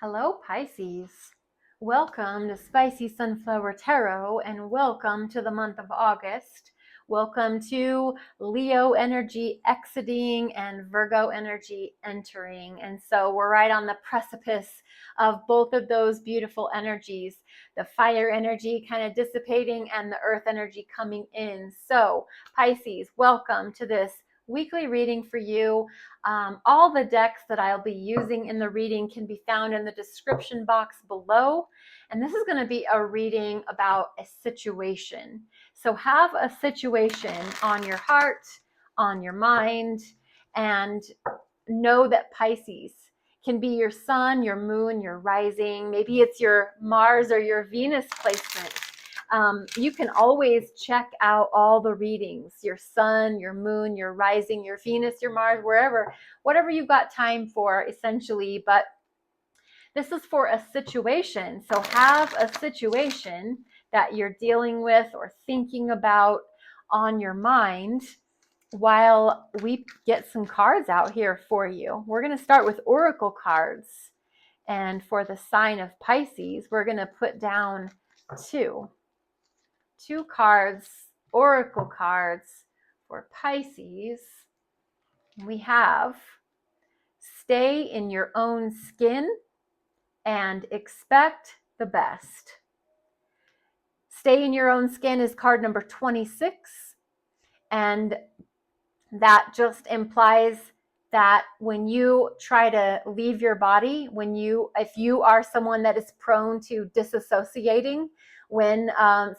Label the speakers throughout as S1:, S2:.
S1: Hello, Pisces. Welcome to Spicy Sunflower Tarot and welcome to the month of August. Welcome to Leo energy exiting and Virgo energy entering. And so we're right on the precipice of both of those beautiful energies, the fire energy kind of dissipating and the earth energy coming in. So, Pisces, welcome to this weekly reading for you. All the decks that I'll be using in the reading can be found in the description box below. And this is going to be a reading about a situation. So have a situation on your heart, on your mind, and know that Pisces can be your sun, your moon, your rising. Maybe it's your Mars or your Venus placement. You can always check out all the readings, your sun, your moon, your rising, your Venus, your Mars, wherever, whatever you've got time for, essentially. But this is for a situation. So have a situation that you're dealing with or thinking about on your mind while we get some cards out here for you. We're going to start with oracle cards. And for the sign of Pisces, we're going to put down two cards, oracle cards for Pisces. We have stay in your own skin and expect the best. Stay in your own skin is card number 26, and that just implies that when you try to leave your body, if you are someone that is prone to disassociating, when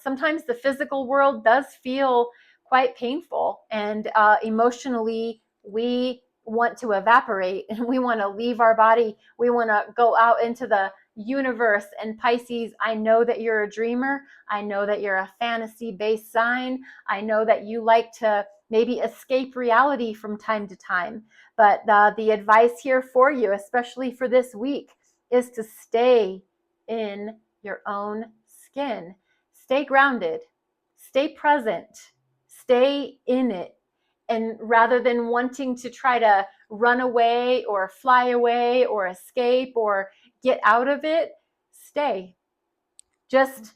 S1: sometimes the physical world does feel quite painful and emotionally we want to evaporate and we want to leave our body, we want to go out into the universe. And Pisces, I know that you're a dreamer. I know that you're a fantasy-based sign. I know that you like to maybe escape reality from time to time. But the advice here for you, especially for this week, is to stay in your own skin. Stay grounded. Stay present. Stay in it. And rather than wanting to try to run away or fly away or escape or get out of it, stay. Just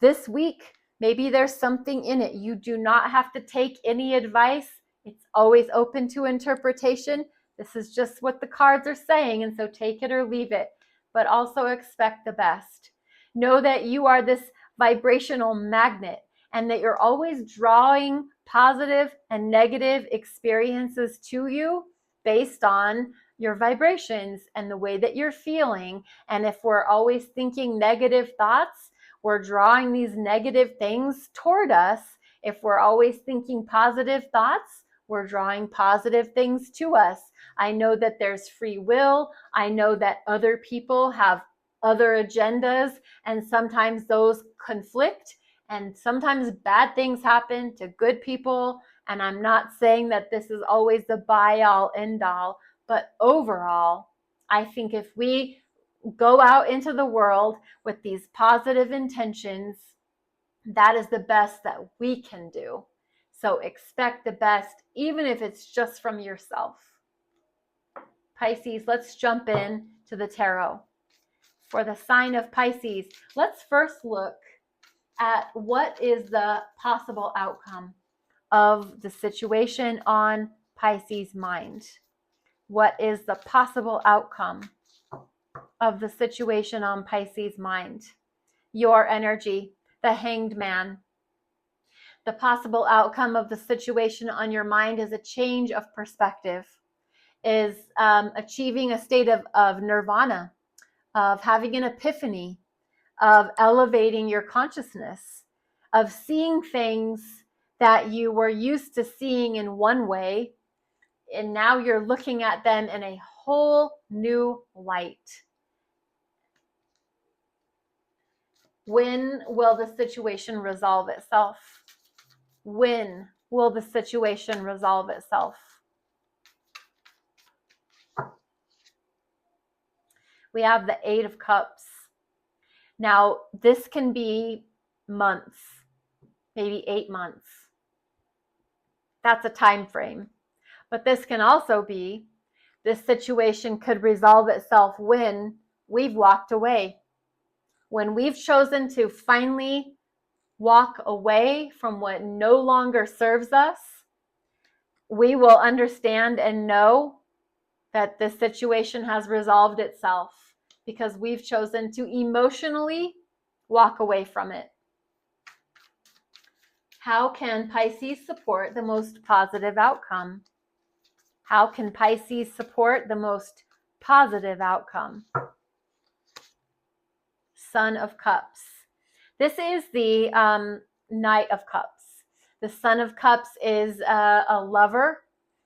S1: this week, maybe there's something in it. You do not have to take any advice. It's always open to interpretation. This is just what the cards are saying, and so take it or leave it. But also expect the best. Know that you are this vibrational magnet and that you're always drawing positive and negative experiences to you based on your vibrations and the way that you're feeling. And if we're always thinking negative thoughts, we're drawing these negative things toward us. If we're always thinking positive thoughts, we're drawing positive things to us. I know that there's free will. I know that other people have other agendas, and sometimes those conflict, and sometimes bad things happen to good people. And I'm not saying that this is always the be-all, end-all, but overall, I think if we go out into the world with these positive intentions, that is the best that we can do. So expect the best, even if it's just from yourself. Pisces, let's jump in to the tarot. For the sign of Pisces, let's first look at what is the possible outcome of the situation on Pisces' mind. What is the possible outcome of the situation on Pisces' mind? Your energy, the Hanged Man. The possible outcome of the situation on your mind is a change of perspective, is achieving a state of nirvana, of having an epiphany, of elevating your consciousness, of seeing things that you were used to seeing in one way, and now you're looking at them in a whole new light. When will the situation resolve itself? When will the situation resolve itself? We have the Eight of Cups. Now, this can be months, maybe 8 months. That's a time frame. But this can also be, this situation could resolve itself when we've walked away. When we've chosen to finally walk away from what no longer serves us, we will understand and know that this situation has resolved itself because we've chosen to emotionally walk away from it. How can Pisces support the most positive outcome? How can Pisces support the most positive outcome? Son of Cups. This is the Knight of Cups. The Son of Cups is a lover,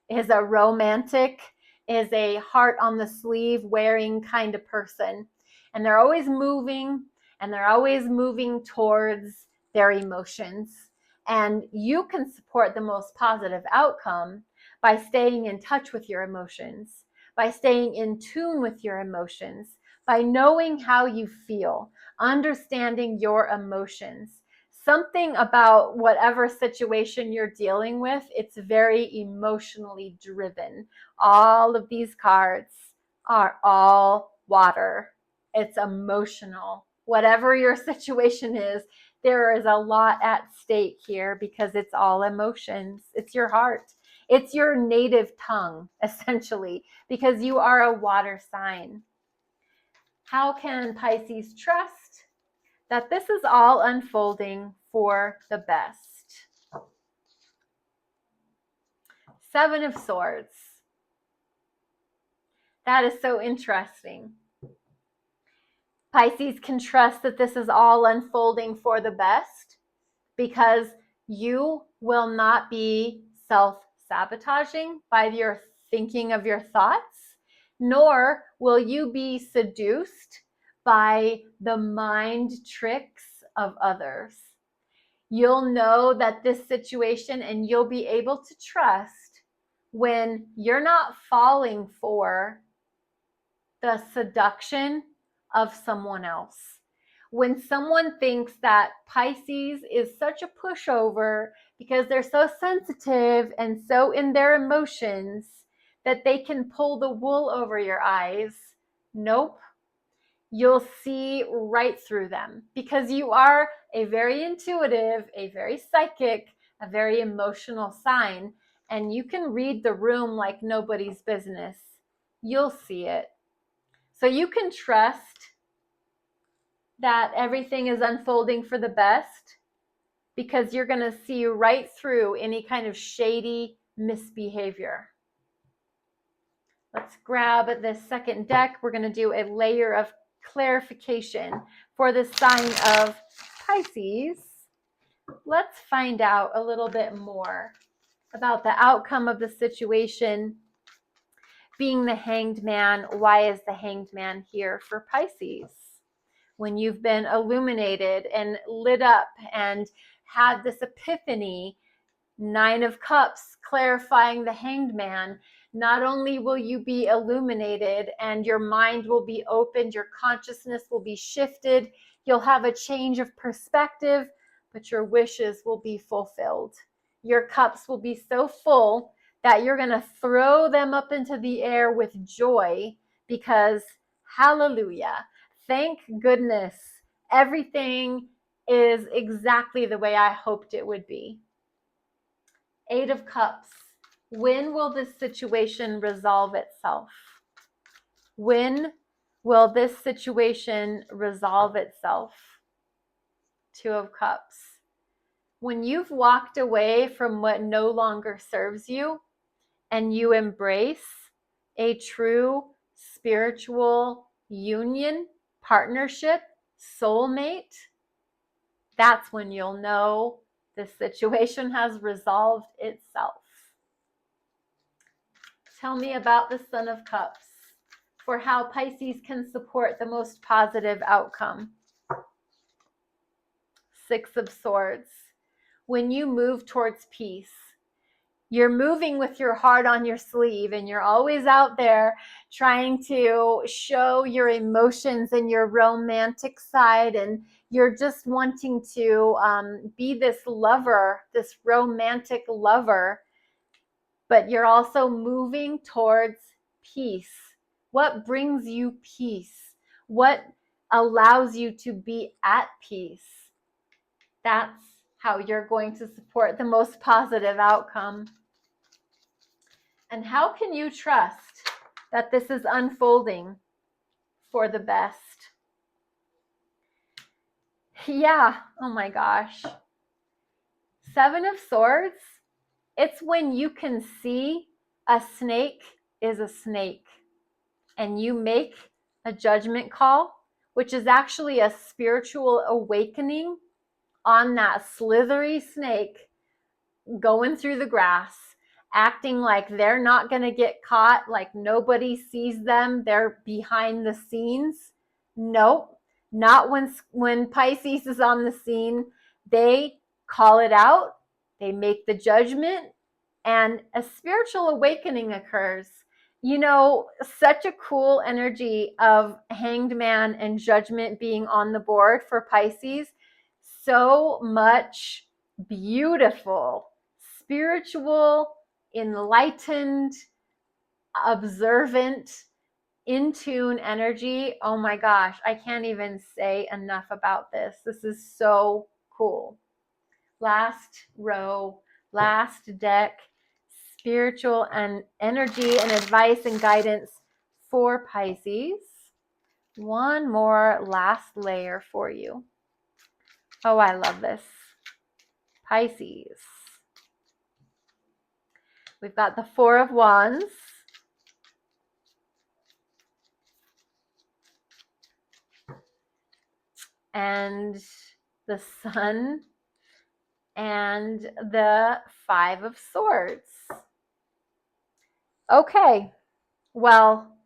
S1: is a romantic, is a heart on the sleeve wearing kind of person. And they're always moving, and they're always moving towards their emotions. And you can support the most positive outcome by staying in touch with your emotions, by staying in tune with your emotions, by knowing how you feel, understanding your emotions. Something about whatever situation you're dealing with, it's very emotionally driven. All of these cards are all water. It's emotional. Whatever your situation is, there is a lot at stake here because it's all emotions. It's your heart. It's your native tongue, essentially, because you are a water sign. How can Pisces trust that this is all unfolding for the best? Seven of Swords. That is so interesting. Pisces can trust that this is all unfolding for the best because you will not be self-sabotaging by your thinking of your thoughts, nor will you be seduced by the mind tricks of others. You'll know that this situation, and you'll be able to trust when you're not falling for the seduction of someone else. When someone thinks that Pisces is such a pushover because they're so sensitive and so in their emotions that they can pull the wool over your eyes, nope. You'll see right through them because you are a very intuitive, a very psychic, a very emotional sign, and you can read the room like nobody's business. You'll see it. So you can trust that everything is unfolding for the best because you're going to see right through any kind of shady misbehavior. Let's grab this second deck. We're going to do a layer of clarification for the sign of Pisces. Let's find out a little bit more about the outcome of the situation. Being the Hanged Man, why is the Hanged Man here for Pisces? When you've been illuminated and lit up and had this epiphany, Nine of Cups, clarifying the Hanged Man, not only will you be illuminated and your mind will be opened, your consciousness will be shifted, you'll have a change of perspective, but your wishes will be fulfilled. Your cups will be so full that you're going to throw them up into the air with joy because, hallelujah, thank goodness, everything is exactly the way I hoped it would be. Eight of Cups. When will this situation resolve itself? When will this situation resolve itself? Two of Cups. When you've walked away from what no longer serves you and you embrace a true spiritual union, partnership, soulmate, that's when you'll know the situation has resolved itself. Tell me about the Son of Cups for how Pisces can support the most positive outcome. Six of Swords. When you move towards peace, you're moving with your heart on your sleeve and you're always out there trying to show your emotions and your romantic side, and you're just wanting to be this lover, this romantic lover, but you're also moving towards peace. What brings you peace? What allows you to be at peace? That's how you're going to support the most positive outcome. And how can you trust that this is unfolding for the best? Yeah, oh my gosh. Seven of Swords, it's when you can see a snake is a snake and you make a judgment call, which is actually a spiritual awakening on that slithery snake going through the grass, acting like they're not going to get caught, like nobody sees them, they're behind the scenes. Nope, not when Pisces is on the scene. They call it out, they make the judgment, and a spiritual awakening occurs. You know, such a cool energy of Hanged Man and Judgment being on the board for Pisces. So much beautiful, spiritual, enlightened, observant, in tune energy. Oh my gosh, I can't even say enough about this. This is so cool. Last row, last deck, spiritual and energy and advice and guidance for Pisces. One more last layer for you. Oh, I love this. Pisces. We've got the Four of Wands. And the Sun and the Five of Swords. Okay, well,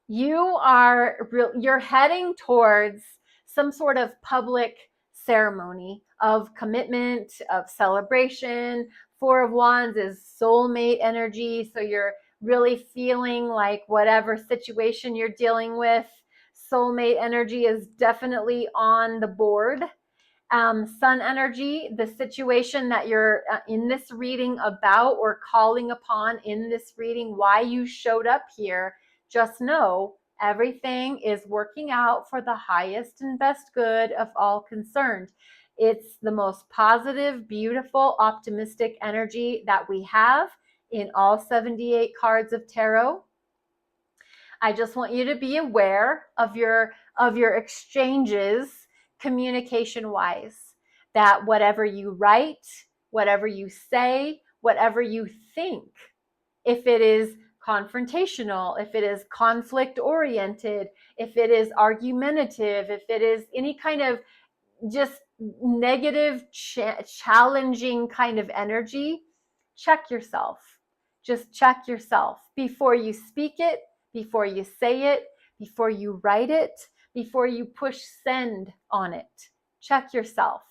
S1: you're heading towards some sort of public ceremony of commitment, of celebration. Four of Wands is soulmate energy, so you're really feeling like whatever situation you're dealing with, soulmate energy is definitely on the board. Sun energy, the situation that you're in this reading about or calling upon in this reading, why you showed up here, just know everything is working out for the highest and best good of all concerned. It's the most positive, beautiful, optimistic energy that we have in all 78 cards of tarot. I just want you to be aware of your exchanges communication wise, that whatever you write, whatever you say, whatever you think, if it is confrontational, if it is conflict oriented, if it is argumentative, if it is any kind of just negative, challenging kind of energy, check yourself. Just check yourself before you speak it, before you say it, before you write it, before you push send on it. Check yourself.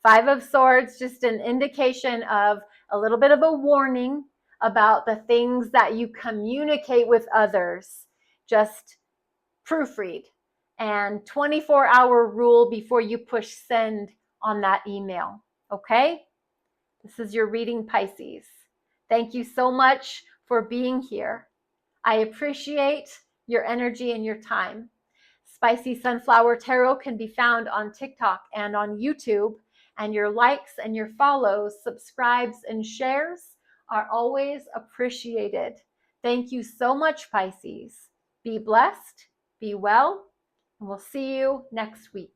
S1: Five of Swords, just an indication of a little bit of a warning about the things that you communicate with others. Just proofread and 24-hour rule before you push send on that email. Okay? This is your reading, Pisces. Thank you so much for being here. I appreciate your energy and your time. Spicy Sunflower Tarot can be found on TikTok and on YouTube, and your likes and your follows, subscribes, and shares are always appreciated. Thank you so much, Pisces. Be blessed, be well, and we'll see you next week.